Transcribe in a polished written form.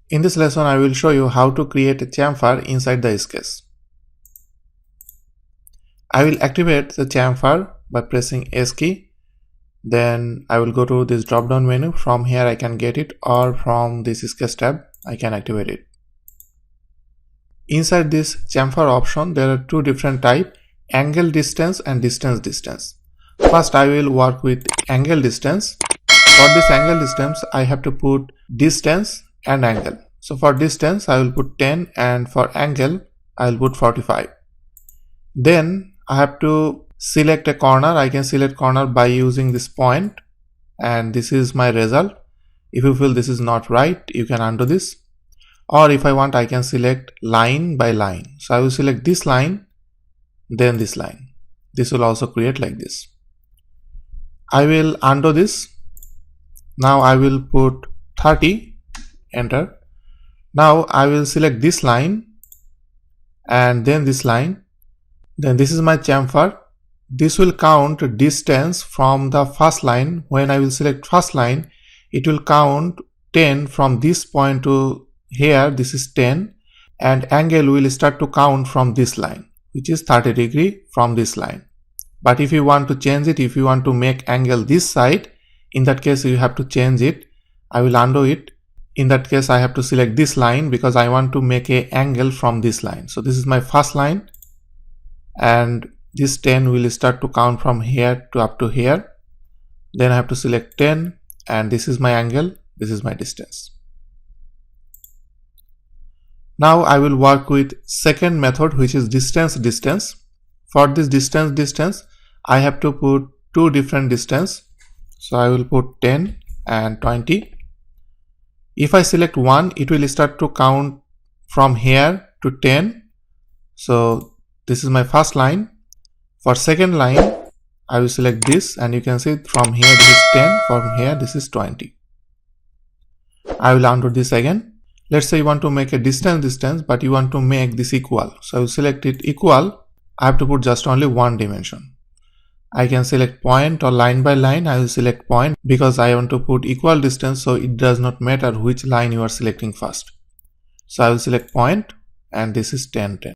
In this lesson, I will show you how to create a chamfer inside the sketch. I will activate the chamfer by pressing S key. Then I will go to this drop down menu. From here I can get it, or from this sketch tab I can activate it. Inside this chamfer option there are two different types, angle distance and distance distance. First I will work with angle distance. For this angle distance I have to put distance and angle. So for distance I will put 10 and for angle I will put 45. Then I have to select a corner. I can select corner by using this point, and this is my result. If you feel this is not right, you can undo this, or if I want I can select line by line. So I will select this line, then this line. This will also create like this. I will undo this. Now I will put 30, enter. Now I will select this line and then this line. Then this is my chamfer. This will count distance from the first line. When I will select first line, it will count 10 from this point to here. This is 10, and angle will start to count from this line, which is 30 degree from this line. But if you want to change it, if you want to make angle this side, in that case you have to change it. I will undo it. In that case I have to select this line because I want to make a angle from this line. So this is my first line, and this 10 will start to count from here to up to here. Then I have to select 10, and this is my angle, this is my distance. Now I will work with second method, which is distance distance. For this distance I have to put two different distance. So I will put 10 and 20. If I select 1, it will start to count from here to 10. So this is my first line. For second line I will select this, and you can see from here this is 10, from here this is 20. I will undo this again. Let's say you want to make a distance, but you want to make this equal. So I will select it equal. I have to put just only one dimension. I can select point or line by line. I will select point because I want to put equal distance, so it does not matter which line you are selecting first. So I will select point, and this is 10, 10.